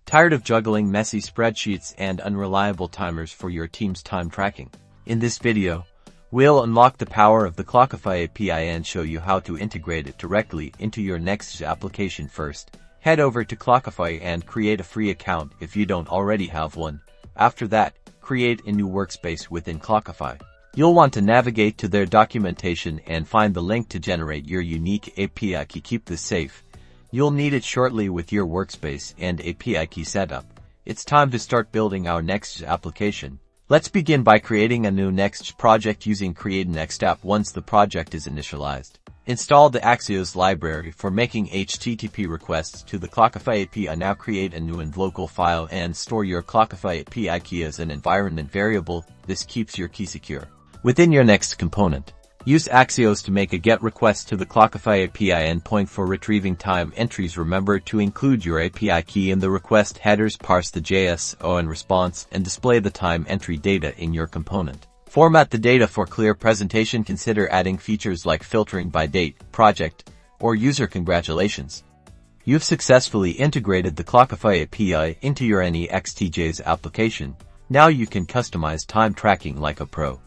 Tired of juggling messy spreadsheets and unreliable timers for your team's time tracking? In this video, we'll unlock the power of the Clockify API and show you how to integrate it directly into your Next.js application. First, head over to Clockify and create a free account if you don't already have one. After that, create a new workspace within Clockify. You'll want to navigate to their documentation and find the link to generate your unique API key. Keep this safe. You'll need it shortly with your workspace and API key setup. It's time to start building our Next.js application. Let's begin by creating a new Next.js project using Create Next App. Once the project is initialized, install the Axios library for making HTTP requests to the Clockify API. Now create a new and local file and store your Clockify API key as an environment variable. This keeps your key secure. Within your Next component, use Axios to make a GET request to the Clockify API endpoint for retrieving time entries. Remember to include your API key in the request headers. Parse the JSON response and display the time entry data in your component. Format the data for clear presentation. Consider adding features like filtering by date, project, or user. Congratulations! You've successfully integrated the Clockify API into your Next.js application. Now you can customize time tracking like a pro.